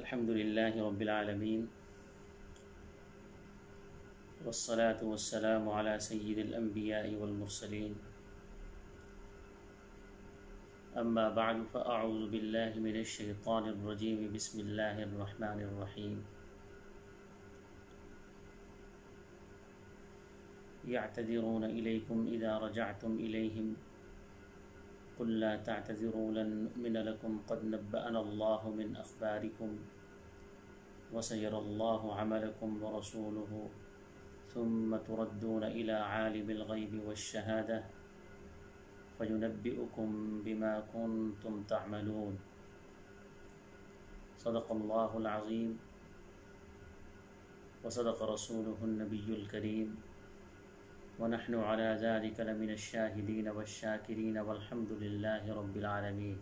الحمد لله رب العالمين والصلاة والسلام على سيد الأنبياء والمرسلين أما بعد فأعوذ بالله من الشيطان الرجيم بسم الله الرحمن الرحيم يعتذرون إليكم إذا رجعتم إليهم قل لا تعتذروا لن نؤمن لكم قد نبأنا الله من أخباركم وسيرى الله عملكم ورسوله ثم تردون إلى عالم الغيب والشهادة فينبئكم بما كنتم تعملون صدق الله العظيم وصدق رسوله النبي الكريم ونحن على ذلك لمن الشاهدين والشاكرين والحمد لله رب العالمين۔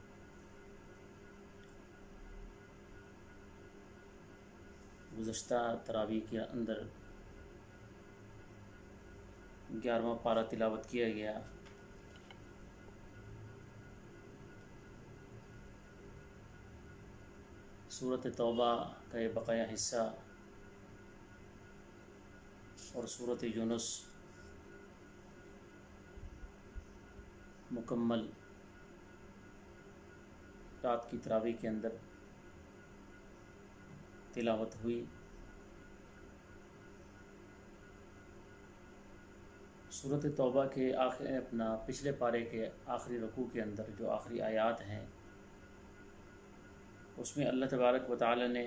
گزشتہ تراویح کے اندر 11واں پارہ تلاوت کیا گیا۔ سورۃ توبہ کا یہ بقیہ حصہ اور سورۃ یونس مکمل رات کی تراویح کے اندر تلاوت ہوئی۔ سورۃ توبہ کے پچھلے پارے کے آخری رکوع کے اندر جو آخری آیات ہیں اس میں اللہ تبارک و تعالی نے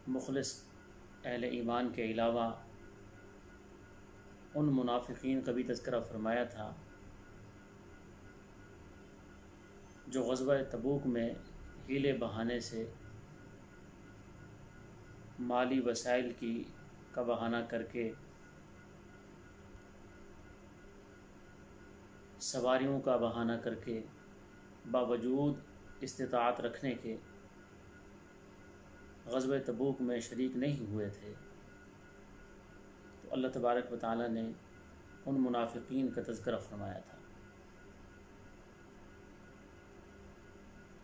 مخلص اہل ایمان کے علاوہ ان منافقین کا بھی تذکرہ فرمایا تھا جو غزوہ تبوک میں ہیلے بہانے سے مالی وسائل کا بہانہ کر کے سواریوں کا بہانہ کر کے باوجود استطاعت رکھنے کے غزوہ تبوک میں شریک نہیں ہوئے تھے، تو اللہ تبارک و تعالی نے ان منافقین کا تذکرہ فرمایا تھا۔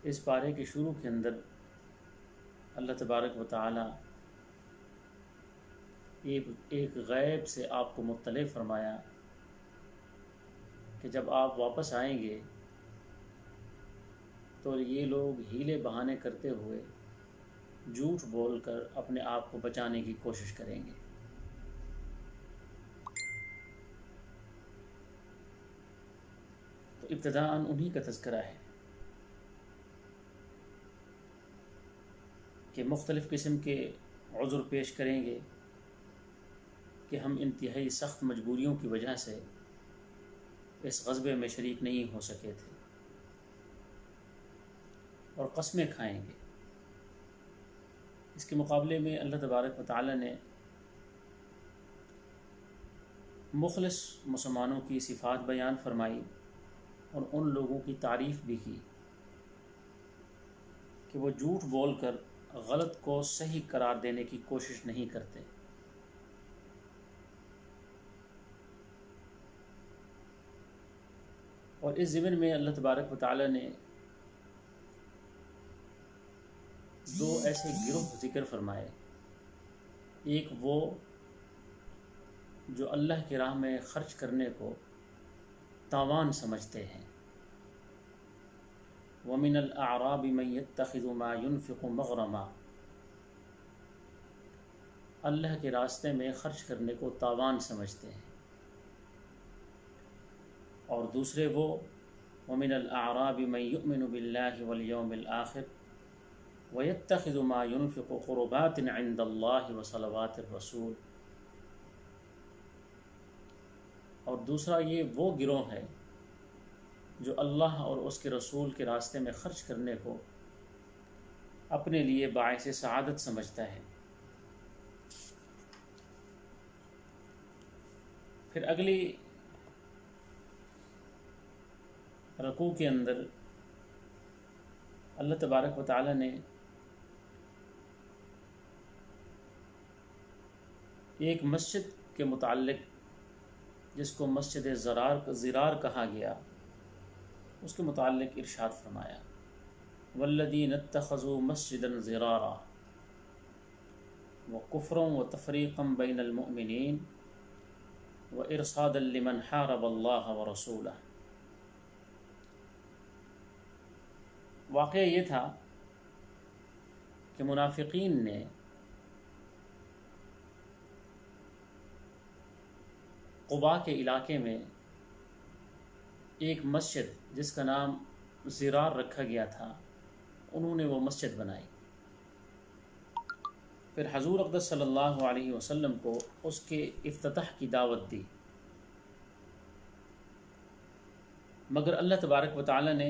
اس پارے کے شروع کے اندر اللہ تبارک و تعالی ایک غیب سے آپ کو مطلع فرمایا کہ جب آپ واپس آئیں گے تو یہ لوگ ہیلے بہانے کرتے ہوئے جھوٹ بول کر اپنے آپ کو بچانے کی کوشش کریں گے۔ تو ابتداءً انہی کا تذکرہ ہے کہ مختلف قسم کے عذر پیش کریں گے کہ ہم انتہائی سخت مجبوریوں کی وجہ سے اس غزوے میں شریک نہیں ہو سکے تھے، اور قسمیں کھائیں گے۔ اس کے مقابلے میں اللہ تبارک و تعالی نے مخلص مسلمانوں کی صفات بیان فرمائی اور ان لوگوں کی تعریف بھی کی کہ وہ جھوٹ بول کر غلط کو صحیح قرار دینے کی کوشش نہیں کرتے۔ اور اس ضمن میں اللہ تبارک و تعالی نے دو ایسے گروہ ذکر فرمائے۔ ایک وہ جو اللہ کی راہ میں خرچ کرنے کو تاوان سمجھتے ہیں، وَمِنَ الْأَعْرَابِ مَن يَتَّخِذُ مَا يُنْفِقُ مَغْرَمًا، اللہ کے راستے میں خرچ کرنے کو تاوان سمجھتے ہیں۔ اور دوسرے وہ وَمِنَ الْأَعْرَابِ مَن يُؤْمِنُ بِاللَّهِ وَالْيَوْمِ الْآخِرِ وَيَتَّخِذُ مَا يُنْفِقُ قُرُبَاتٍ عِنْدَ اللَّهِ وَصَلَوَاتِ الرَّسُولِ، اور دوسرا یہ وہ گروہ ہے جو اللہ اور اس کے رسول کے راستے میں خرچ کرنے کو اپنے لیے باعث سعادت سمجھتا ہے۔ پھر اگلی رکوع کے اندر اللہ تبارک و تعالی نے ایک مسجد کے متعلق جس کو مسجد زرار کہا گیا اس کے متعلق ارشاد فرمایا والذین اتخذوا مسجدا ضرارا وکفرا وتفریقا بین المؤمنین وارصادا لمن حارب اللہ ورسولہ۔ واقعہ یہ تھا کہ منافقین نے قباء کے علاقے میں ایک مسجد جس کا نام زرار رکھا گیا تھا، انہوں نے وہ مسجد بنائی۔ پھر حضور اقدس صلی اللہ علیہ وسلم کو اس کے افتتاح کی دعوت دی، مگر اللہ تبارک و تعالی نے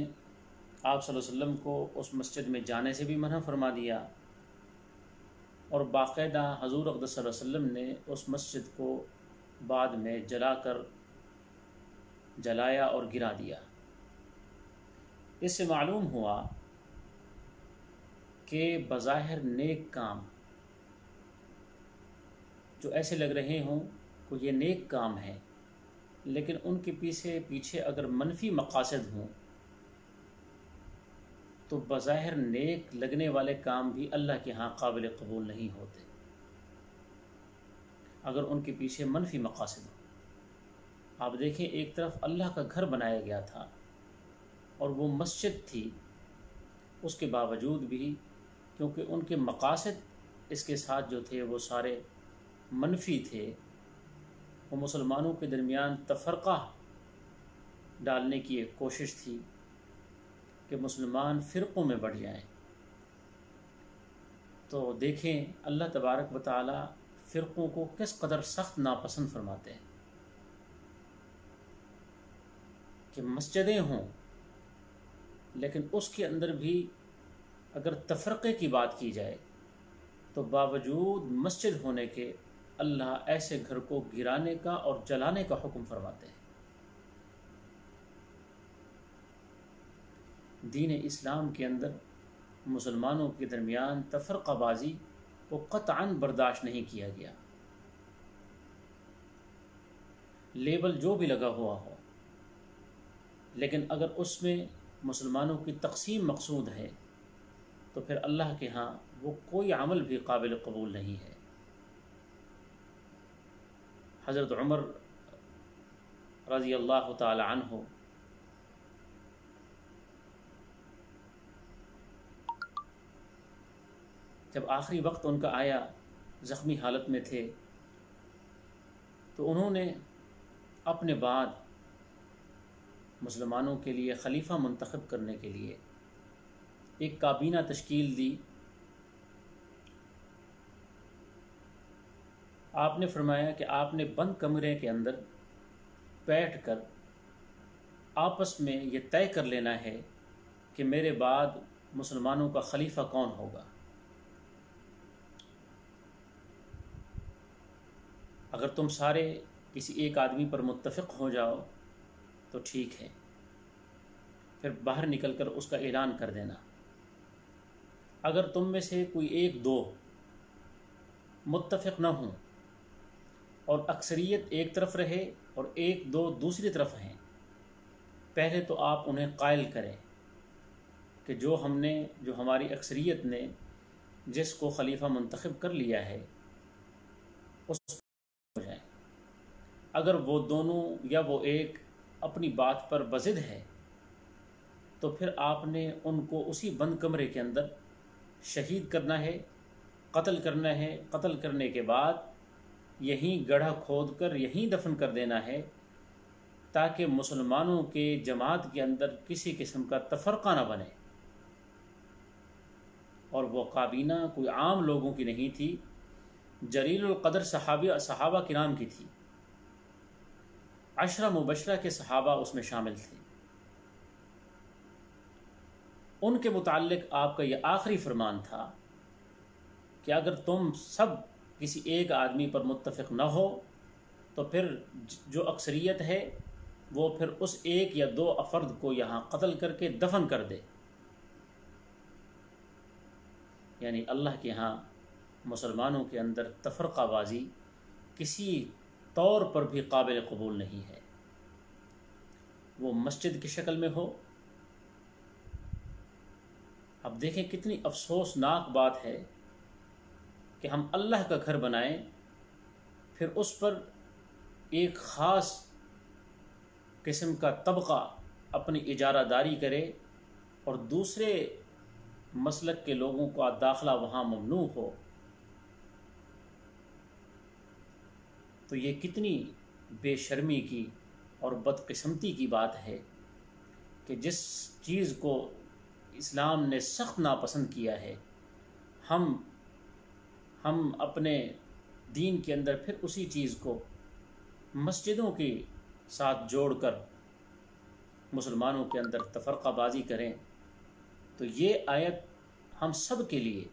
آپ صلی اللہ علیہ وسلم کو اس مسجد میں جانے سے بھی منع فرما دیا، اور باقاعدہ حضور اقدس صلی اللہ علیہ وسلم نے اس مسجد کو بعد میں جلایا اور گرا دیا۔ اس سے معلوم ہوا کہ بظاہر نیک کام جو ایسے لگ رہے ہوں کہ یہ نیک کام ہے، لیکن ان کے پیچھے اگر منفی مقاصد ہوں تو بظاہر نیک لگنے والے کام بھی اللہ کے ہاں قابل قبول نہیں ہوتے، اگر ان کے پیچھے منفی مقاصد ہوں۔ آپ دیکھیں، ایک طرف اللہ کا گھر بنایا گیا تھا اور وہ مسجد تھی، اس کے باوجود بھی کیونکہ ان کے مقاصد اس کے ساتھ جو تھے وہ سارے منفی تھے، وہ مسلمانوں کے درمیان تفرقہ ڈالنے کی ایک کوشش تھی کہ مسلمان فرقوں میں بڑھ جائیں۔ تو دیکھیں اللہ تبارک و تعالی فرقوں کو کس قدر سخت ناپسند فرماتے ہیں کہ مسجدیں ہوں لیکن اس کے اندر بھی اگر تفرقے کی بات کی جائے تو باوجود مسجد ہونے کے اللہ ایسے گھر کو گرانے کا اور جلانے کا حکم فرماتے ہیں۔ دین اسلام کے اندر مسلمانوں کے درمیان تفرقہ بازی کو قطعاً برداشت نہیں کیا گیا، لیبل جو بھی لگا ہوا ہو، لیکن اگر اس میں مسلمانوں کی تقسیم مقصود ہے تو پھر اللہ کے ہاں وہ کوئی عمل بھی قابل قبول نہیں ہے۔ حضرت عمر رضی اللہ تعالی عنہ جب آخری وقت ان کا آیا، زخمی حالت میں تھے، تو انہوں نے اپنے بعد مسلمانوں کے لیے خلیفہ منتخب کرنے کے لیے ایک کابینہ تشکیل دی۔ آپ نے فرمایا کہ آپ نے بند کمرے کے اندر بیٹھ کر آپس میں یہ طے کر لینا ہے کہ میرے بعد مسلمانوں کا خلیفہ کون ہوگا۔ اگر تم سارے کسی ایک آدمی پر متفق ہو جاؤ تو ٹھیک ہے، پھر باہر نکل کر اس کا اعلان کر دینا۔ اگر تم میں سے کوئی ایک دو متفق نہ ہوں اور اکثریت ایک طرف رہے اور ایک دو دوسری طرف ہیں، پہلے تو آپ انہیں قائل کریں کہ جو ہماری اکثریت نے جس کو خلیفہ منتخب کر لیا ہے اس ہو جائیں۔ اگر وہ دونوں یا وہ ایک اپنی بات پر بضد ہے تو پھر آپ نے ان کو اسی بند کمرے کے اندر شہید کرنا ہے، قتل کرنا ہے۔ قتل کرنے کے بعد یہیں گڑھا کھود کر یہیں دفن کر دینا ہے تاکہ مسلمانوں کے جماعت کے اندر کسی قسم کا تفرقہ نہ بنے۔ اور وہ کابینہ کوئی عام لوگوں کی نہیں تھی، جلیل القدر صحابہ کرام کی تھی۔ 10 مبشرہ کے صحابہ اس میں شامل تھے۔ ان کے متعلق آپ کا یہ آخری فرمان تھا کہ اگر تم سب کسی ایک آدمی پر متفق نہ ہو تو پھر جو اکثریت ہے وہ پھر اس ایک یا دو افراد کو یہاں قتل کر کے دفن کر دے۔ یعنی اللہ کے ہاں مسلمانوں کے اندر تفرقہ بازی کسی طور پر بھی قابل قبول نہیں ہے، وہ مسجد کی شکل میں ہو، اب دیکھیں کتنی افسوسناک بات ہے کہ ہم اللہ کا گھر بنائیں، پھر اس پر ایک خاص قسم کا طبقہ اپنی اجارہ داری کرے اور دوسرے مسلک کے لوگوں کا داخلہ وہاں ممنوع ہو۔ تو یہ کتنی بے شرمی کی اور بدقسمتی کی بات ہے کہ جس چیز کو اسلام نے سخت ناپسند کیا ہے، ہم اپنے دین کے اندر پھر اسی چیز کو مسجدوں کے ساتھ جوڑ کر مسلمانوں کے اندر تفرقہ بازی کریں۔ تو یہ آیت ہم سب کے لیے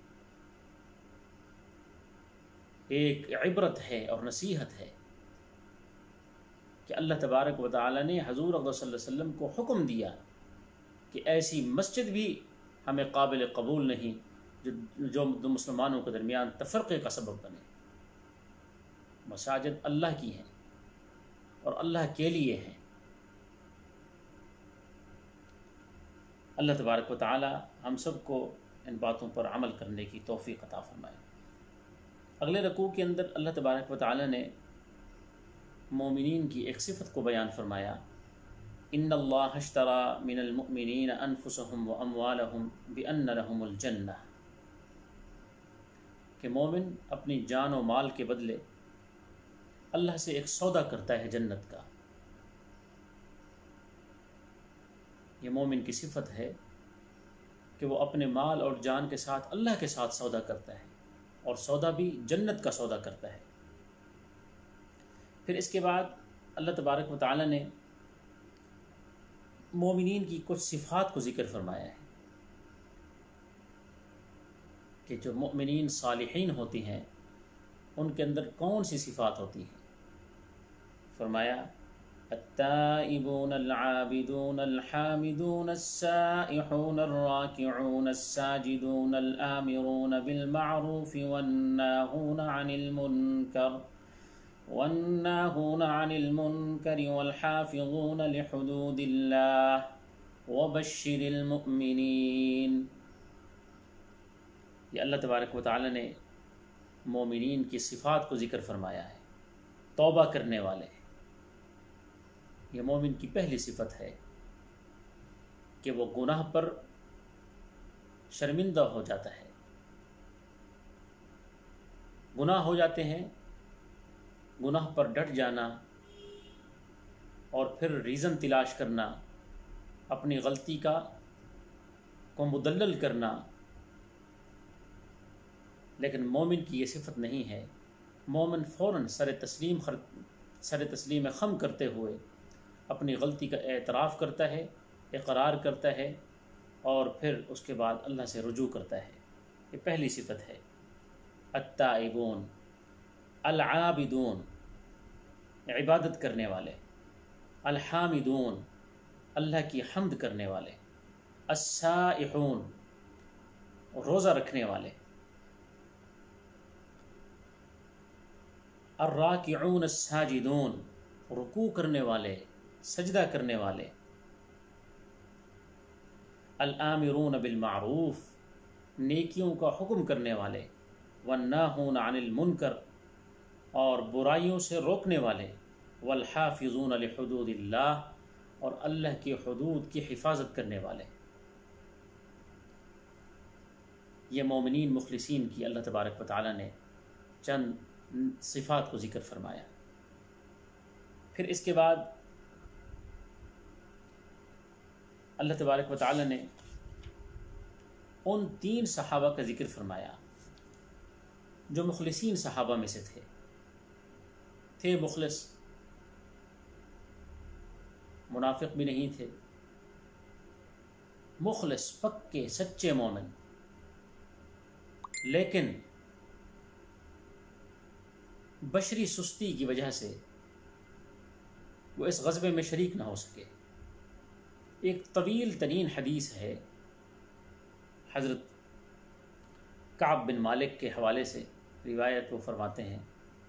ایک عبرت ہے اور نصیحت ہے کہ اللہ تبارک و تعالی نے حضور اقدس صلی اللہ علیہ وسلم کو حکم دیا کہ ایسی مسجد بھی ہمیں قابل قبول نہیں جو مسلمانوں کے درمیان تفرقے کا سبب بنے۔ مساجد اللہ کی ہیں اور اللہ کے لیے ہیں۔ اللہ تبارک و تعالی ہم سب کو ان باتوں پر عمل کرنے کی توفیق عطا فرمائے۔ اگلے رکوع کے اندر اللہ تبارک و تعالی نے مومنین کی ایک صفت کو بیان فرمایا، ان اللہ اشتری من المؤمنین انفسهم واموالهم بان لهم الجنہ، کہ مومن اپنی جان و مال کے بدلے اللہ سے ایک سودا کرتا ہے جنت کا۔ یہ مومن کی صفت ہے کہ وہ اپنے مال اور جان کے ساتھ اللہ کے ساتھ سودا کرتا ہے، اور سودا بھی جنت کا سودا کرتا ہے۔ پھر اس کے بعد اللہ تبارک و تعالی نے مومنین کی کچھ صفات کو ذکر فرمایا ہے کہ جو مومنین صالحین ہوتی ہیں ان کے اندر کون سی صفات ہوتی ہیں۔ فرمایا التائبون العابدون الحامدون السائحون الراكعون الساجدون الآمرون بالمعروف والناهون عن المنكر والحافظون لحدود الله وبشر المؤمنين۔ یہ اللہ تبارک و تعالی نے مومنین کی صفات کو ذکر فرمایا ہے۔ توبہ کرنے والے، یہ مومن کی پہلی صفت ہے کہ وہ گناہ پر شرمندہ ہو جاتا ہے۔ گناہ ہو جاتے ہیں، گناہ پر ڈٹ جانا اور پھر ریزن تلاش کرنا، اپنی غلطی کو مدلل کرنا، لیکن مومن کی یہ صفت نہیں ہے۔ مومن فوراً سر تسلیم خم کرتے ہوئے اپنی غلطی کا اعتراف کرتا ہے، اقرار کرتا ہے، اور پھر اس کے بعد اللہ سے رجوع کرتا ہے۔ یہ پہلی صفت ہے۔ التائبون، العابدون، عبادت کرنے والے، الحامدون، اللہ کی حمد کرنے والے، السائحون، روزہ رکھنے والے، الراکعون الساجدون، رکوع کرنے والے، سجدہ کرنے والے، الآمرون بالمعروف، نیکیوں کا حکم کرنے والے، والناہون عن المنکر، اور برائیوں سے روکنے والے، والحافظون لحدود اللہ، اور اللہ کی حدود کی حفاظت کرنے والے۔ یہ مومنین مخلصین کی اللہ تبارک و تعالی نے چند صفات کو ذکر فرمایا۔ پھر اس کے بعد اللہ تبارک و تعالی نے ان 3 صحابہ کا ذکر فرمایا جو مخلصین صحابہ میں سے تھے مخلص، منافق بھی نہیں تھے، مخلص، پکے سچے مومن، لیکن بشری سستی کی وجہ سے وہ اس غزوے میں شریک نہ ہو سکے۔ ایک طویل ترین حدیث ہے، حضرت کعب بن مالک کے حوالے سے روایت وہ فرماتے ہیں،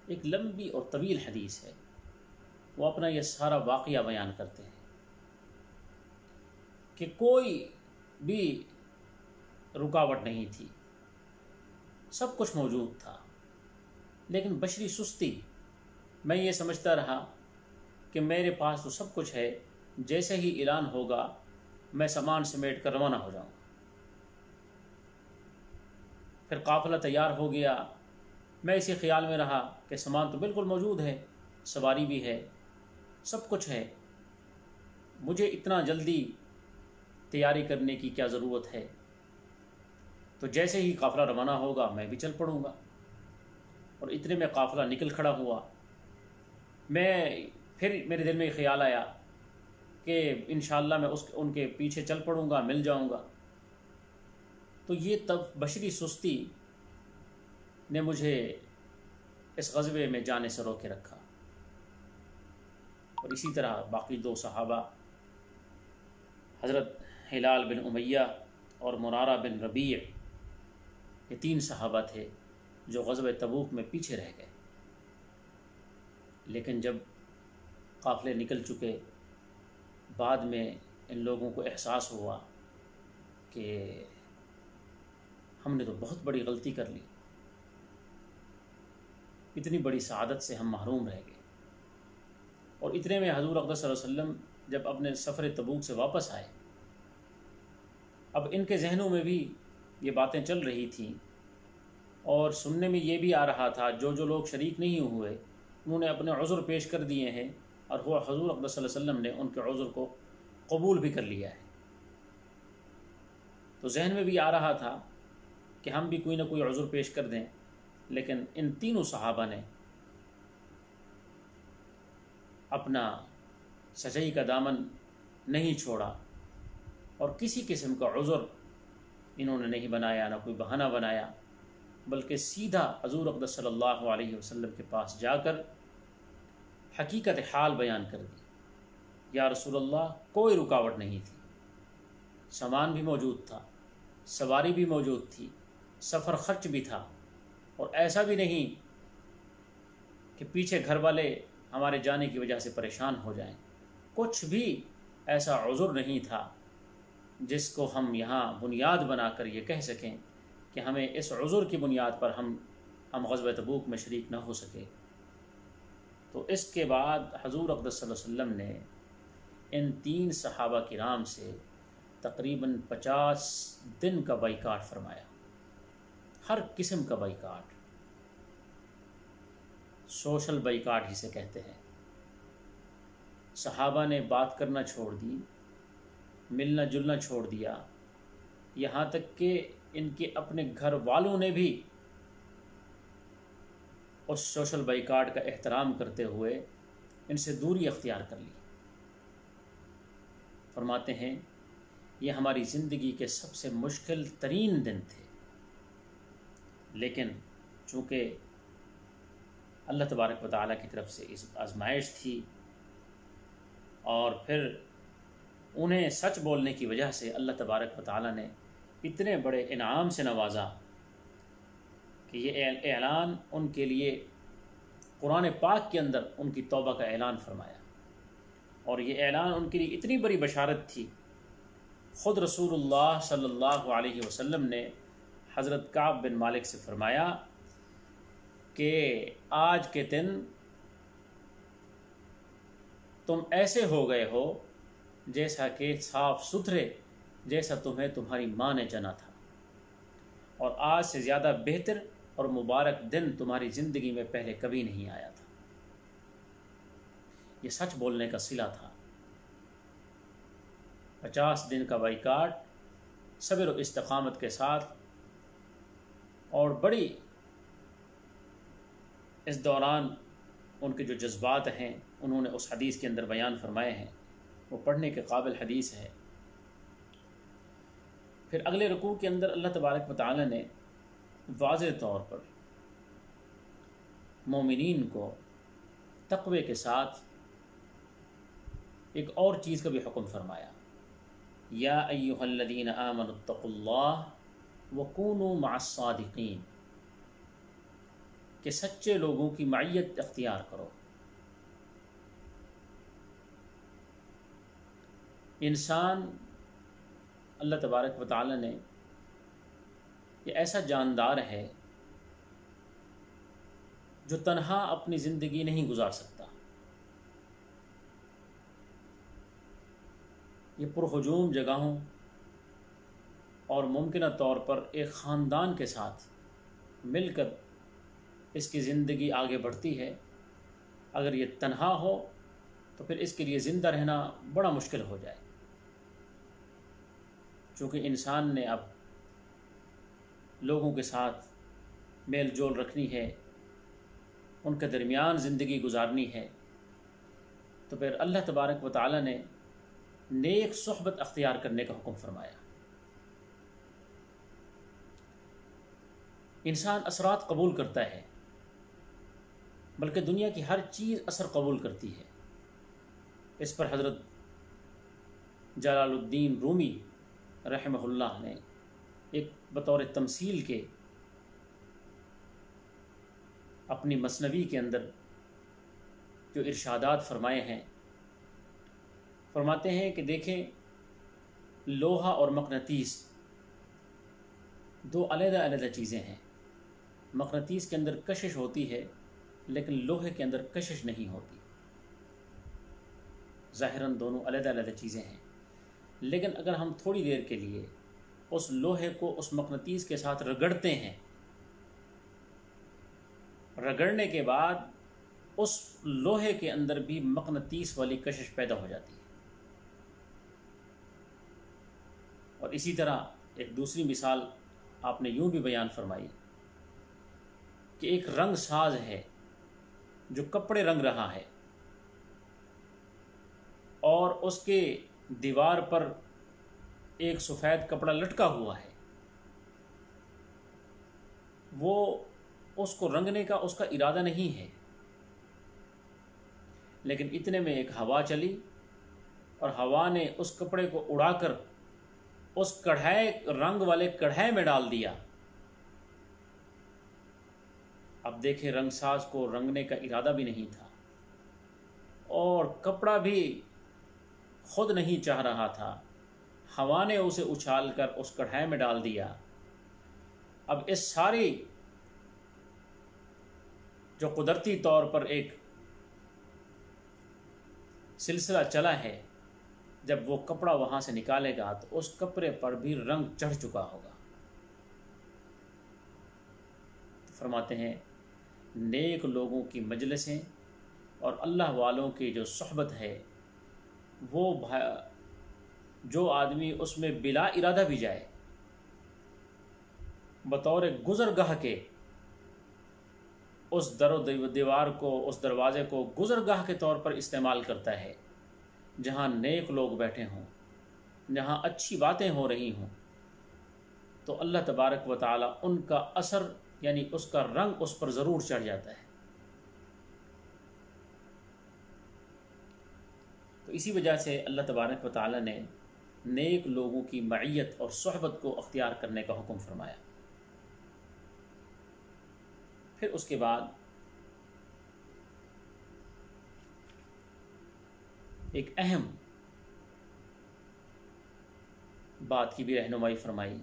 ایک لمبی اور طویل حدیث ہے، وہ اپنا یہ سارا واقعہ بیان کرتے ہیں کہ کوئی بھی رکاوٹ نہیں تھی، سب کچھ موجود تھا، لیکن بشری سستی، میں یہ سمجھتا رہا کہ میرے پاس تو سب کچھ ہے، جیسے ہی اعلان ہوگا میں سامان سمیٹ کر روانہ ہو جاؤں گا۔ پھر قافلہ تیار ہو گیا، میں اسی خیال میں رہا کہ سامان تو بالکل موجود ہے، سواری بھی ہے، سب کچھ ہے، مجھے اتنا جلدی تیاری کرنے کی کیا ضرورت ہے؟ تو جیسے ہی قافلہ روانہ ہوگا میں بھی چل پڑوں گا۔ اور اتنے میں قافلہ نکل کھڑا ہوا، پھر میرے دل میں یہ خیال آیا کہ انشاءاللہ میں ان کے پیچھے چل پڑوں گا، مل جاؤں گا۔ تو یہ تب بشری سستی نے مجھے اس غزوے میں جانے سے روکے رکھا۔ اور اسی طرح باقی دو صحابہ، حضرت ہلال بن امیہ اور مرارہ بن ربیع، یہ 3 صحابہ تھے جو غزوہ تبوک میں پیچھے رہ گئے۔ لیکن جب قافلے نکل چکے، بعد میں ان لوگوں کو احساس ہوا کہ ہم نے تو بہت بڑی غلطی کر لی، اتنی بڑی سعادت سے ہم محروم رہ گئے۔ اور اتنے میں حضور اقدس صلی اللہ علیہ وسلم جب اپنے سفر تبوک سے واپس آئے، اب ان کے ذہنوں میں بھی یہ باتیں چل رہی تھیں، اور سننے میں یہ بھی آ رہا تھا جو لوگ شریک نہیں ہوئے انہوں نے اپنے عذر پیش کر دیے ہیں، اور وہ حضور اقدس صلی اللہ علیہ وسلم نے ان کے عذر کو قبول بھی کر لیا ہے۔ تو ذہن میں بھی آ رہا تھا کہ ہم بھی کوئی نہ کوئی عذر پیش کر دیں، لیکن ان تینوں صحابہ نے اپنا سچائی کا دامن نہیں چھوڑا، اور کسی قسم کا عذر انہوں نے نہیں بنایا، نہ کوئی بہانہ بنایا، بلکہ سیدھا حضور اقدس صلی اللہ علیہ وسلم کے پاس جا کر حقیقت حال بیان کر دی۔ یا رسول اللہ، کوئی رکاوٹ نہیں تھی، سامان بھی موجود تھا، سواری بھی موجود تھی، سفر خرچ بھی تھا، اور ایسا بھی نہیں کہ پیچھے گھر والے ہمارے جانے کی وجہ سے پریشان ہو جائیں، کچھ بھی ایسا عذر نہیں تھا جس کو ہم یہاں بنیاد بنا کر یہ کہہ سکیں کہ ہمیں اس عذر کی بنیاد پر ہم غزوہ تبوک میں شریک نہ ہو سکے۔ تو اس کے بعد حضور اقدس صلی اللہ علیہ وسلم نے ان 3 صحابہ کرام سے تقریباً 50 دن کا بائیکاٹ فرمایا، ہر قسم کا بائیکاٹ، سوشل بائیکاٹ جسے کہتے ہیں۔ صحابہ نے بات کرنا چھوڑ دی، ملنا جلنا چھوڑ دیا، یہاں تک کہ ان کے اپنے گھر والوں نے بھی اس سوشل بائیکاٹ کا احترام کرتے ہوئے ان سے دوری اختیار کر لی۔ فرماتے ہیں یہ ہماری زندگی کے سب سے مشکل ترین دن تھے، لیکن چونکہ اللہ تبارک و تعالیٰ کی طرف سے اس آزمائش تھی، اور پھر انہیں سچ بولنے کی وجہ سے اللہ تبارک و تعالیٰ نے اتنے بڑے انعام سے نوازا کہ یہ اعلان ان کے لیے قرآن پاک کے اندر ان کی توبہ کا اعلان فرمایا، اور یہ اعلان ان کے لیے اتنی بڑی بشارت تھی، خود رسول اللہ صلی اللہ علیہ وسلم نے حضرت کعب بن مالک سے فرمایا کہ آج کے دن تم ایسے ہو گئے ہو جیسا کہ صاف ستھرے جیسا تمہیں تمہاری ماں نے جنا تھا، اور آج سے زیادہ بہتر اور مبارک دن تمہاری زندگی میں پہلے کبھی نہیں آیا تھا۔ یہ سچ بولنے کا صلہ تھا۔ 50 دن کا بائیکاٹ صبر و استقامت کے ساتھ، اور بڑی اس دوران ان کے جو جذبات ہیں انہوں نے اس حدیث کے اندر بیان فرمائے ہیں، وہ پڑھنے کے قابل حدیث ہے۔ پھر اگلے رکوع کے اندر اللہ تبارک و تعالی نے واضح طور پر مومنین کو تقوی کے ساتھ ایک اور چیز کا بھی حکم فرمایا، یا ایھا الذین آمنوا اتقوا اللہ وکونوا مع الصادقین، کہ سچے لوگوں کی معیت اختیار کرو۔ انسان اللہ تبارک و تعالی نے یہ ایسا جاندار ہے جو تنہا اپنی زندگی نہیں گزار سکتا. یہ پرہجوم جگہوں اور ممکنہ طور پر ایک خاندان کے ساتھ مل کر اس کی زندگی آگے بڑھتی ہے. اگر یہ تنہا ہو تو پھر اس کے لیے زندہ رہنا بڑا مشکل ہو جائے، چونکہ انسان نے اب لوگوں کے ساتھ میل جول رکھنی ہے، ان کے درمیان زندگی گزارنی ہے، تو پھر اللہ تبارک و تعالی نے نیک صحبت اختیار کرنے کا حکم فرمایا. انسان اثرات قبول کرتا ہے، بلکہ دنیا کی ہر چیز اثر قبول کرتی ہے. اس پر حضرت جلال الدین رومی رحمہ اللہ نے ایک بطور تمثیل کے اپنی مثنوی کے اندر جو ارشادات فرمائے ہیں، فرماتے ہیں کہ دیکھیں، لوہا اور مقناطیس دو علیحدہ علیحدہ چیزیں ہیں. مقناطیس کے اندر کشش ہوتی ہے لیکن لوہے کے اندر کشش نہیں ہوتی. ظاہراً دونوں علیحدہ علیحدہ چیزیں ہیں، لیکن اگر ہم تھوڑی دیر کے لیے اس لوہے کو اس مقناطیس کے ساتھ رگڑتے ہیں، رگڑنے کے بعد اس لوہے کے اندر بھی مقناطیس والی کشش پیدا ہو جاتی ہے. اور اسی طرح ایک دوسری مثال آپ نے یوں بھی بیان فرمائی کہ ایک رنگ ساز ہے جو کپڑے رنگ رہا ہے اور اس کے دیوار پر ایک سفید کپڑا لٹکا ہوا ہے. وہ اس کو رنگنے کا اس کا ارادہ نہیں ہے، لیکن اتنے میں ایک ہوا چلی اور ہوا نے اس کپڑے کو اڑا کر اس کڑھائی رنگ والے کڑھائی میں ڈال دیا. اب دیکھیں، رنگ ساز کو رنگنے کا ارادہ بھی نہیں تھا اور کپڑا بھی خود نہیں چاہ رہا تھا، ہوا نے اسے اچھال کر اس کڑھائی میں ڈال دیا. اب اس ساری جو قدرتی طور پر ایک سلسلہ چلا ہے، جب وہ کپڑا وہاں سے نکالے گا تو اس کپڑے پر بھی رنگ چڑھ چکا ہوگا. فرماتے ہیں نیک لوگوں کی مجلسیں اور اللہ والوں کی جو صحبت ہے، وہ جو آدمی اس میں بلا ارادہ بھی جائے، بطور گزرگاہ کے اس در و دیوار کو، اس دروازے کو گزرگاہ کے طور پر استعمال کرتا ہے، جہاں نیک لوگ بیٹھے ہوں، جہاں اچھی باتیں ہو رہی ہوں، تو اللہ تبارک و تعالی ان کا اثر یعنی اس کا رنگ اس پر ضرور چڑھ جاتا ہے. تو اسی وجہ سے اللہ تبارک و تعالی نے نیک لوگوں کی معیت اور صحبت کو اختیار کرنے کا حکم فرمایا. پھر اس کے بعد ایک اہم بات کی بھی رہنمائی فرمائی.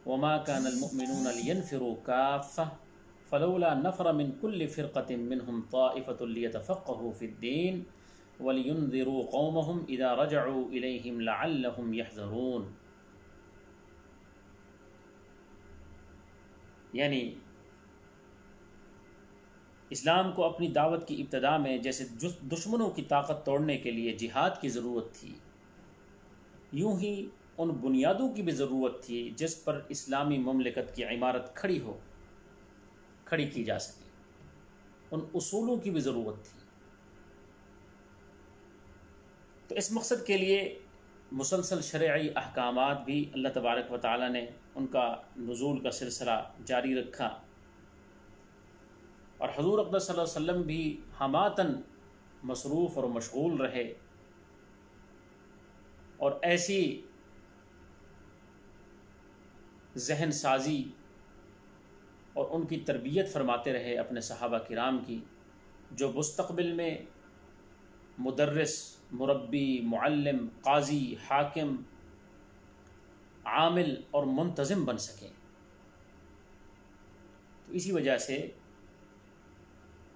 وما كان المؤمنون لينفروا كافة فلولا نفر من كل فرقة منهم طائفة ليتفقهوا في الدين ولينذروا قومهم إذا رجعوا إليهم لعلهم يحذرون. یعنی اسلام کو اپنی دعوت کی ابتدا میں جیسے دشمنوں کی طاقت توڑنے کے لیے جہاد کی ضرورت تھی، یوں ہی ان بنیادوں کی بھی ضرورت تھی جس پر اسلامی مملکت کی عمارت کھڑی کی جا سکے. ان اصولوں کی بھی ضرورت تھی. تو اس مقصد کے لیے مسلسل شرعی احکامات بھی اللہ تبارک و تعالی نے ان کا نزول کا سلسلہ جاری رکھا، اور حضور اقدس صلی اللہ علیہ وسلم بھی ہماتاً مصروف اور مشغول رہے اور ایسی ذہن سازی اور ان کی تربیت فرماتے رہے اپنے صحابہ کرام کی، جو مستقبل میں مدرس، مربی، معلم، قاضی، حاکم، عامل اور منتظم بن سکیں. تو اسی وجہ سے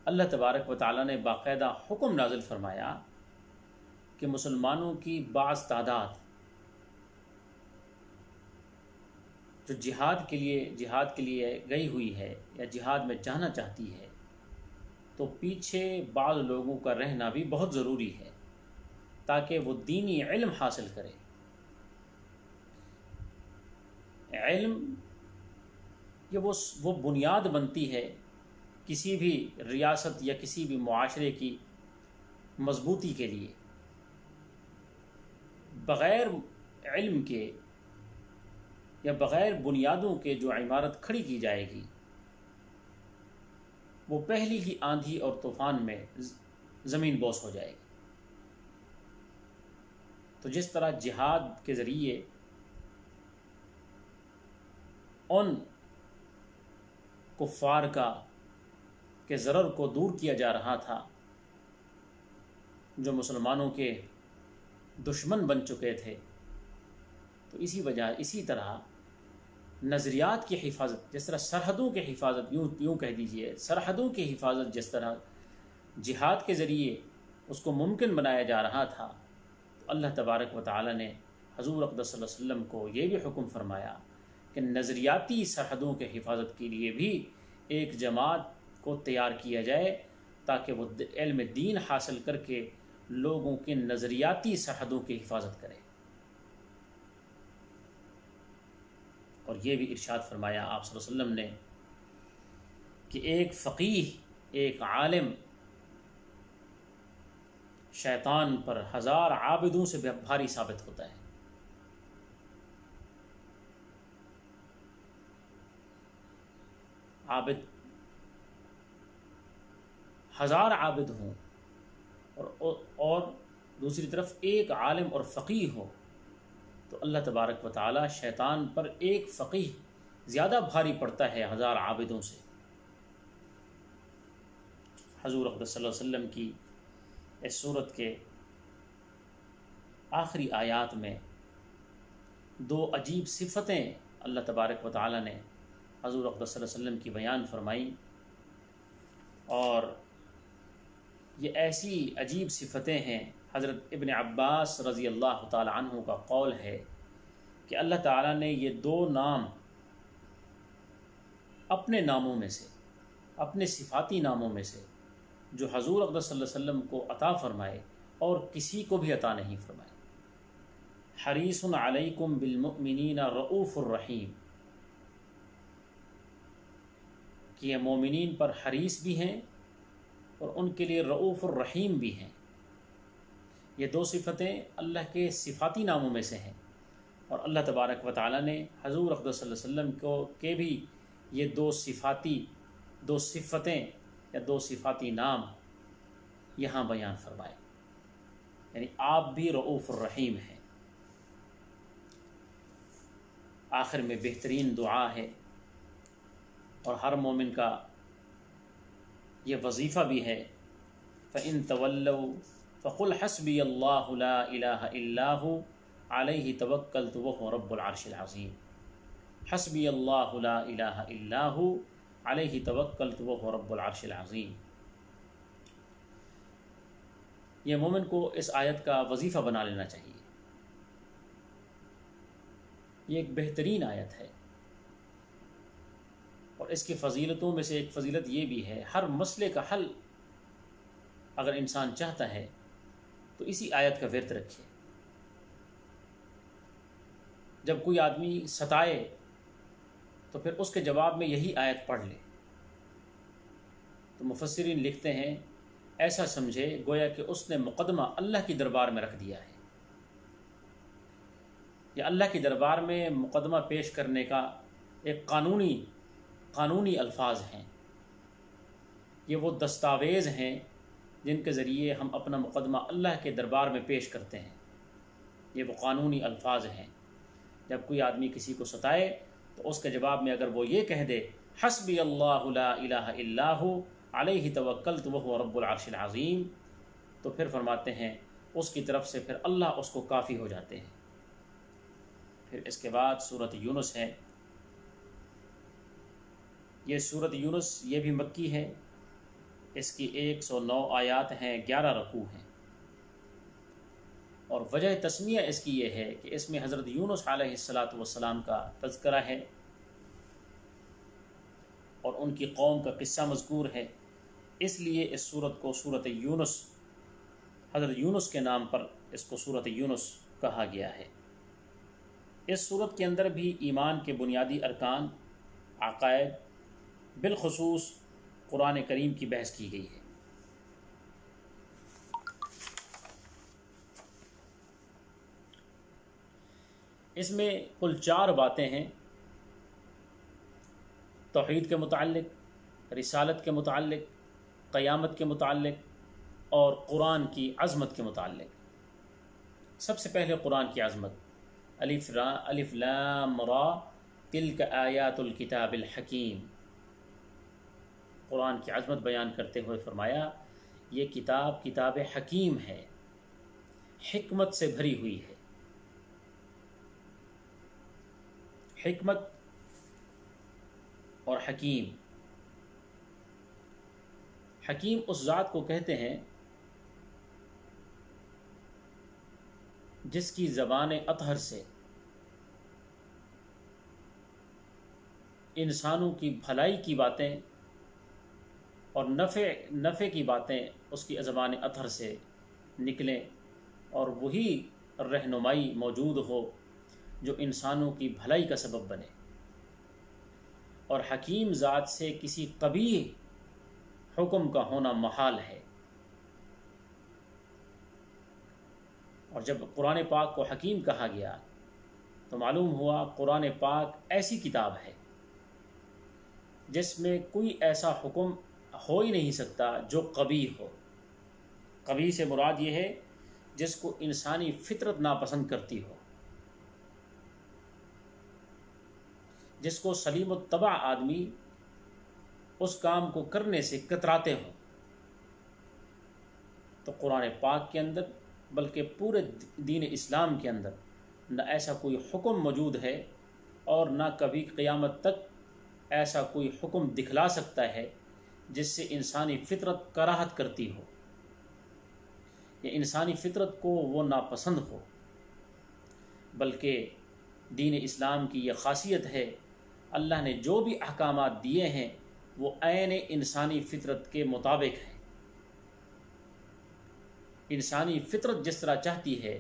اللہ تبارک و تعالیٰ نے باقاعدہ حکم نازل فرمایا کہ مسلمانوں کی بعض تعداد جو جہاد کے لیے گئی ہوئی ہے یا جہاد میں جانا چاہتی ہے، تو پیچھے بعض لوگوں کا رہنا بھی بہت ضروری ہے تاکہ وہ دینی علم حاصل کرے۔ علم یہ وہ بنیاد بنتی ہے کسی بھی ریاست یا کسی بھی معاشرے کی مضبوطی کے لیے۔ بغیر علم کے یا بغیر بنیادوں کے جو عمارت کھڑی کی جائے گی وہ پہلی ہی آندھی اور طوفان میں زمین بوس ہو جائے گی۔ تو جس طرح جہاد کے ذریعے ان کفار کے ضرر کو دور کیا جا رہا تھا جو مسلمانوں کے دشمن بن چکے تھے، تو اسی طرح نظریات کی حفاظت، جس طرح سرحدوں کی حفاظت، یوں کہہ دیجئے سرحدوں کی حفاظت جس طرح جہاد کے ذریعے اس کو ممکن بنایا جا رہا تھا، تو اللہ تبارک و تعالی نے حضور اقدس صلی اللہ علیہ وسلم کو یہ بھی حکم فرمایا کہ نظریاتی سرحدوں کے حفاظت کے لیے بھی ایک جماعت کو تیار کیا جائے تاکہ وہ علم دین حاصل کر کے لوگوں کے نظریاتی سرحدوں کی حفاظت کرے۔ اور یہ بھی ارشاد فرمایا آپ صلی اللہ علیہ وسلم نے کہ ایک فقیہ، ایک عالم شیطان پر 1000 عابدوں سے بھاری ثابت ہوتا ہے۔ عابد 1000 عابد ہوں اور دوسری طرف ایک عالم اور فقیہ ہو، تو اللہ تبارک و تعالی شیطان پر ایک فقیہ زیادہ بھاری پڑتا ہے 1000 عابدوں سے۔ حضور اقدس صلی اللہ علیہ وسلم کی اس سورت کے آخری آیات میں 2 عجیب صفتیں اللہ تبارک و تعالی نے حضور اقدس صلی اللہ علیہ وسلم کی بیان فرمائی، اور یہ ایسی عجیب صفتیں ہیں۔ حضرت ابن عباس رضی اللہ تعالی عنہ کا قول ہے کہ اللہ تعالیٰ نے یہ 2 نام اپنے ناموں میں سے، اپنے صفاتی ناموں میں سے جو حضور اقدس صلی اللہ علیہ وسلم کو عطا فرمائے اور کسی کو بھی عطا نہیں فرمائے۔ حریص علیکم بالمؤمنین رؤوف الرحیم، کہ یہ مومنین پر حریص بھی ہیں اور ان کے لیے رؤوف الرحیم بھی ہیں۔ یہ 2 صفتیں اللہ کے صفاتی ناموں میں سے ہیں، اور اللہ تبارک و تعالی نے حضور اقدس صلی اللہ علیہ وسلم کے بھی یہ 2 صفتیں یا 2 صفاتی نام یہاں بیان فرمائے، یعنی آپ بھی رؤوف الرحیم ہیں۔ آخر میں بہترین دعا ہے اور ہر مومن کا یہ وظیفہ بھی ہے، فَإِن تَوَلَّوْا فَقُلْ حَسْبِيَ اللَّهُ لَا إِلَٰهَ إِلَّا هُوَ عَلَيْهِ تَوَكَّلْتُ وَهُوَ رَبُّ الْعَرْشِ الْعَظِيمِ۔ حَسْبِيَ اللَّهُ لَا إِلَٰهَ إِلَّا هُوَ عَلَيْهِ تَوَكَّلْتُ وَهُوَ رَبُّ الْعَرْشِ الْعَظِيمِ۔ یہ مومن کو اس آیت کا وظیفہ بنا لینا چاہیے۔ یہ ایک بہترین آیت ہے، اور اس کی فضیلتوں میں سے ایک فضیلت یہ بھی ہے، ہر مسئلے کا حل اگر انسان چاہتا ہے تو اسی آیت کا ورد رکھے۔ جب کوئی آدمی ستائے تو پھر اس کے جواب میں یہی آیت پڑھ لے۔ تو مفسرین لکھتے ہیں ایسا سمجھے گویا کہ اس نے مقدمہ اللہ کی دربار میں رکھ دیا ہے، یا اللہ کی دربار میں مقدمہ پیش کرنے کا ایک قانونی الفاظ ہیں۔ یہ وہ دستاویز ہیں جن کے ذریعے ہم اپنا مقدمہ اللہ کے دربار میں پیش کرتے ہیں۔ یہ وہ قانونی الفاظ ہیں۔ جب کوئی آدمی کسی کو ستائے تو اس کے جواب میں اگر وہ یہ کہہ دے حسبی اللہ لا الہ الا ہو علیہ توکلت وہو رب العرش العظیم، تو پھر فرماتے ہیں اس کی طرف سے پھر اللہ اس کو کافی ہو جاتے ہیں۔ پھر اس کے بعد سورۃ یونس ہے یہ سورۃ یونس یہ بھی مکی ہے، اس کی 109 آیات ہیں، 11 رکوع ہیں، اور وجہ تسمیہ اس کی یہ ہے کہ اس میں حضرت یونس علیہ السلام کا تذکرہ ہے اور ان کی قوم کا قصہ مذکور ہے، اس لیے اس سورت کو سورۃ یونس، حضرت یونس کے نام پر اس کو سورۃ یونس کہا گیا ہے۔ اس سورت کے اندر بھی ایمان کے بنیادی ارکان، عقائد، بالخصوص قرآن کریم کی بحث کی گئی ہے۔ اس میں کل 4 باتیں ہیں، توحید کے متعلق، رسالت کے متعلق، قیامت کے متعلق اور قرآن کی عظمت کے متعلق۔ سب سے پہلے قرآن کی عظمت، الف لام را تلک آیات الکتاب الحکیم۔ قرآن کی عظمت بیان کرتے ہوئے فرمایا یہ کتاب حکیم ہے، حکمت سے بھری ہوئی ہے۔ حکمت اور حکیم، حکیم اس ذات کو کہتے ہیں جس کی زبان اطہر سے انسانوں کی بھلائی کی باتیں اور نفع کی باتیں اس کی زبان اطہر سے نکلیں، اور وہی رہنمائی موجود ہو جو انسانوں کی بھلائی کا سبب بنے۔ اور حکیم ذات سے کسی قبیح حکم کا ہونا محال ہے۔ اور جب قرآن پاک کو حکیم کہا گیا تو معلوم ہوا قرآن پاک ایسی کتاب ہے جس میں کوئی ایسا حکم ہو ہی نہیں سکتا جو قبیح ہو۔ قبیح سے مراد یہ ہے جس کو انسانی فطرت ناپسند کرتی ہو، جس کو سلیم الطبع آدمی اس کام کو کرنے سے کتراتے ہوں۔ تو قرآن پاک کے اندر بلکہ پورے دین اسلام کے اندر نہ ایسا کوئی حکم موجود ہے اور نہ کبھی قیامت تک ایسا کوئی حکم دکھلا سکتا ہے جس سے انسانی فطرت کراہت کرتی ہو یا انسانی فطرت کو وہ ناپسند ہو، بلکہ دین اسلام کی یہ خاصیت ہے اللہ نے جو بھی احکامات دیے ہیں وہ عین انسانی فطرت کے مطابق ہیں۔ انسانی فطرت جس طرح چاہتی ہے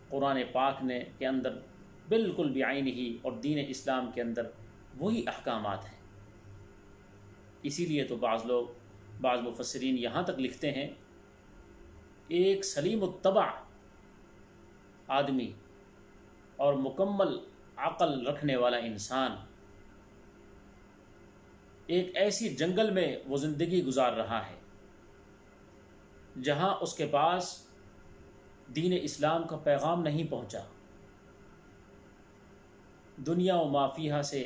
قرآن پاک نے کے اندر بالکل بعینہ اور دین اسلام کے اندر وہی احکامات ہیں۔ اسی لیے تو بعض مفسرین یہاں تک لکھتے ہیں ایک سلیم الطبع آدمی اور مکمل عقل رکھنے والا انسان ایک ایسی جنگل میں وہ زندگی گزار رہا ہے جہاں اس کے پاس دین اسلام کا پیغام نہیں پہنچا، دنیا و ما فیہا سے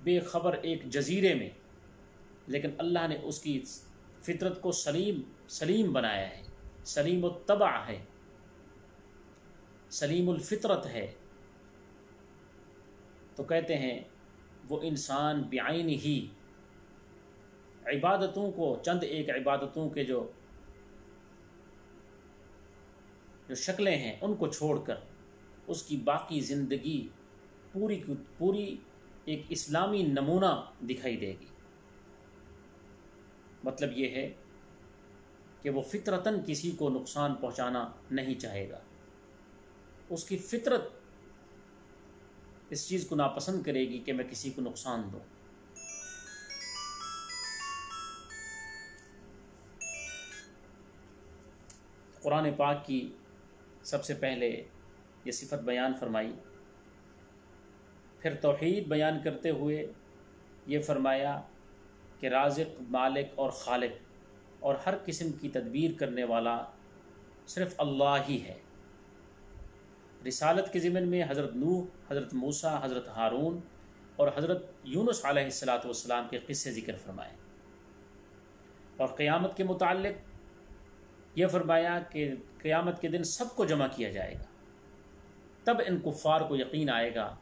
بے خبر ایک جزیرے میں، لیکن اللہ نے اس کی فطرت کو سلیم بنایا ہے، سلیم الطبع ہے، سلیم الفطرت ہے۔ تو کہتے ہیں وہ انسان بعین ہی عبادتوں کو، چند ایک عبادتوں کے جو شکلیں ہیں ان کو چھوڑ کر اس کی باقی زندگی پوری کی پوری ایک اسلامی نمونہ دکھائی دے گی۔ مطلب یہ ہے کہ وہ فطرتاً کسی کو نقصان پہنچانا نہیں چاہے گا، اس کی فطرت اس چیز کو ناپسند کرے گی کہ میں کسی کو نقصان دوں۔ قرآن پاک کی سب سے پہلے یہ صفت بیان فرمائی، پھر توحید بیان کرتے ہوئے یہ فرمایا کہ رازق، مالک اور خالق اور ہر قسم کی تدبیر کرنے والا صرف اللہ ہی ہے۔ رسالت کے ضمن میں حضرت نوح، حضرت موسیٰ، حضرت ہارون اور حضرت یونس علیہ السلام کے قصے ذکر فرمائے، اور قیامت کے متعلق یہ فرمایا کہ قیامت کے دن سب کو جمع کیا جائے گا، تب ان کفار کو یقین آئے گا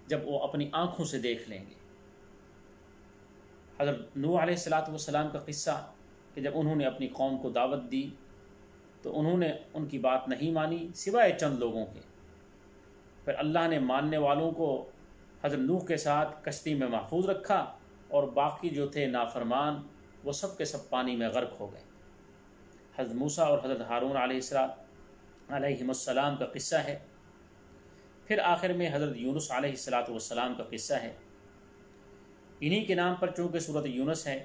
جب وہ اپنی آنکھوں سے دیکھ لیں گے۔ حضرت نوح علیہ السلام کا قصہ کہ جب انہوں نے اپنی قوم کو دعوت دی تو انہوں نے ان کی بات نہیں مانی سوائے چند لوگوں کے۔ پھر اللہ نے ماننے والوں کو حضرت نوح کے ساتھ کشتی میں محفوظ رکھا، اور باقی جو تھے نافرمان وہ سب کے سب پانی میں غرق ہو گئے۔ حضرت موسیٰ اور حضرت ہارون علیہ السلام کا قصہ ہے۔ پھر آخر میں حضرت یونس علیہ السلام کا قصہ ہے۔ انہی کے نام پر چونکہ سورۃ یونس ہے،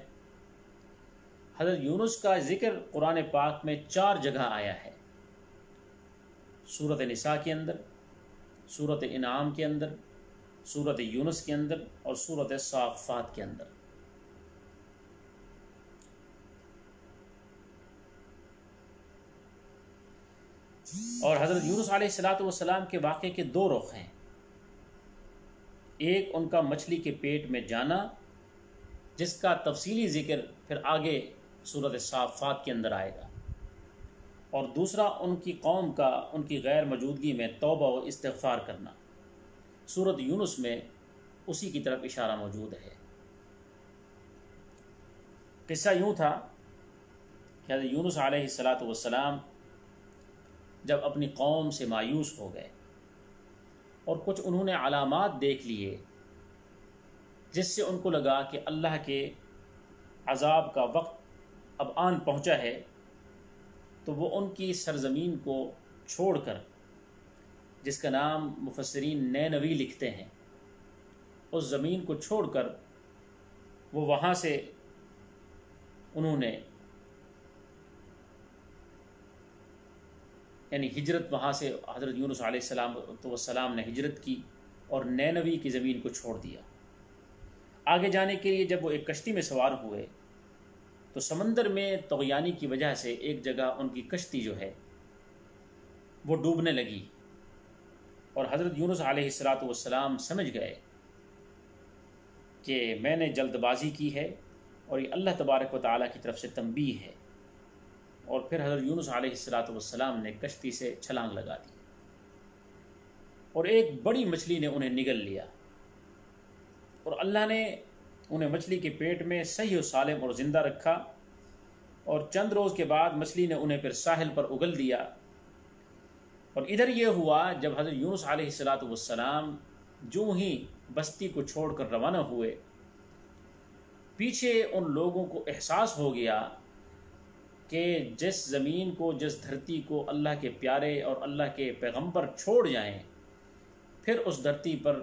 حضرت یونس کا ذکر قرآن پاک میں 4 جگہ آیا ہے، سورۃ نساء کے اندر، سورۃ انعام کے اندر، سورۃ یونس کے اندر، اور سورۃ صافات کے اندر۔ اور حضرت یونس علیہ السلام کے واقعے کے 2 رخ ہیں، ایک ان کا مچھلی کے پیٹ میں جانا، جس کا تفصیلی ذکر پھر آگے سورۃ صافات کے اندر آئے گا، اور دوسرا ان کی قوم کا ان کی غیر موجودگی میں توبہ و استغفار کرنا۔ سورۃ یونس میں اسی کی طرف اشارہ موجود ہے۔ قصہ یوں تھا کہ حضرت یونس علیہ السلام جب اپنی قوم سے مایوس ہو گئے اور کچھ انہوں نے علامات دیکھ لیے جس سے ان کو لگا کہ اللہ کے عذاب کا وقت اب آن پہنچا ہے، تو وہ ان کی سرزمین کو چھوڑ کر، جس کا نام مفسرین نینوی لکھتے ہیں، اس زمین کو چھوڑ کر وہ وہاں سے انہوں نے یعنی ہجرت، وہاں سے حضرت یونس علیہ السلام نے ہجرت کی اور نینوی کی زمین کو چھوڑ دیا۔ آگے جانے کے لیے جب وہ ایک کشتی میں سوار ہوئے تو سمندر میں طغیانی کی وجہ سے ایک جگہ ان کی کشتی جو ہے وہ ڈوبنے لگی، اور حضرت یونس علیہ السلام سمجھ گئے کہ میں نے جلد بازی کی ہے اور یہ اللہ تبارک و تعالیٰ کی طرف سے تنبیہ ہے، اور پھر حضرت یونس علیہ السلام نے کشتی سے چھلانگ لگا دی، اور ایک بڑی مچھلی نے انہیں نگل لیا، اور اللہ نے انہیں مچھلی کے پیٹ میں صحیح و سالم اور زندہ رکھا، اور چند روز کے بعد مچھلی نے انہیں پھر ساحل پر اگل دیا۔ اور ادھر یہ ہوا جب حضرت یونس علیہ السلام جو ہی بستی کو چھوڑ کر روانہ ہوئے، پیچھے ان لوگوں کو احساس ہو گیا کہ جس زمین کو، جس دھرتی کو اللہ کے پیارے اور اللہ کے پیغمبر چھوڑ جائیں، پھر اس دھرتی پر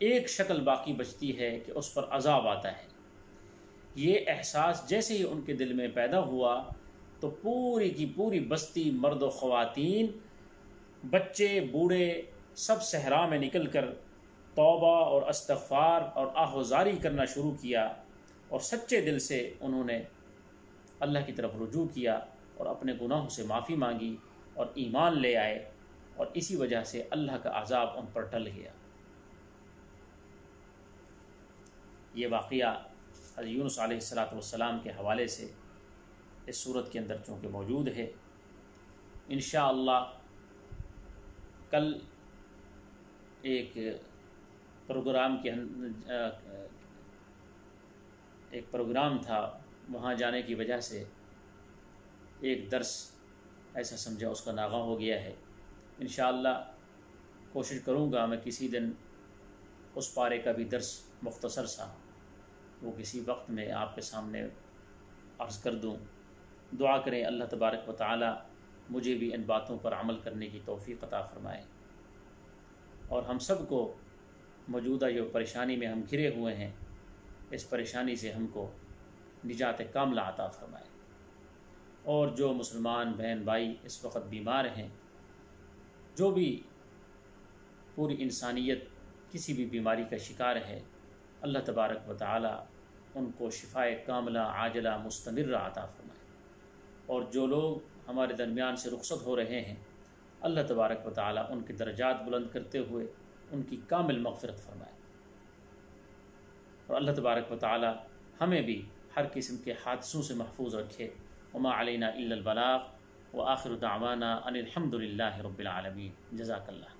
ایک شکل باقی بچتی ہے کہ اس پر عذاب آتا ہے۔ یہ احساس جیسے ہی ان کے دل میں پیدا ہوا تو پوری کی پوری بستی، مرد و خواتین، بچے، بوڑھے، سب صحرا میں نکل کر توبہ اور استغفار اور آہوزاری کرنا شروع کیا، اور سچے دل سے انہوں نے اللہ کی طرف رجوع کیا اور اپنے گناہوں سے معافی مانگی اور ایمان لے آئے، اور اسی وجہ سے اللہ کا عذاب ان پر ٹل گیا۔ یہ واقعہ حضرت یونس علیہ السلام کے حوالے سے اس صورت کے اندر چونکہ موجود ہے، انشاءاللہ کل ایک پروگرام تھا، وہاں جانے کی وجہ سے ایک درس ایسا سمجھا اس کا ناغہ ہو گیا ہے۔ انشاءاللہ کوشش کروں گا میں کسی دن اس پارے کا بھی درس مختصر سا وہ کسی وقت میں آپ کے سامنے عرض کر دوں۔ دعا کریں اللہ تبارک و تعالی مجھے بھی ان باتوں پر عمل کرنے کی توفیق عطا فرمائے، اور ہم سب کو موجودہ جو پریشانی میں ہم گھرے ہوئے ہیں، اس پریشانی سے ہم کو نجات کاملہ عطا فرمائے، اور جو مسلمان بہن بھائی اس وقت بیمار ہیں، جو بھی پوری انسانیت کسی بھی بیماری کا شکار ہے، اللہ تبارک و تعالی ان کو شفائے کاملہ عاجلہ مستمرہ عطا فرمائے، اور جو لوگ ہمارے درمیان سے رخصت ہو رہے ہیں، اللہ تبارک و تعالی ان کے درجات بلند کرتے ہوئے ان کی کامل مغفرت فرمائے، اور اللہ تبارک و تعالی ہمیں بھی ہر قسم کے حادثوں سے محفوظ رکھے۔ وما علینا الا البلاغ، وآخر دعوانا ان الحمد للہ رب العالمین۔ جزاک اللہ۔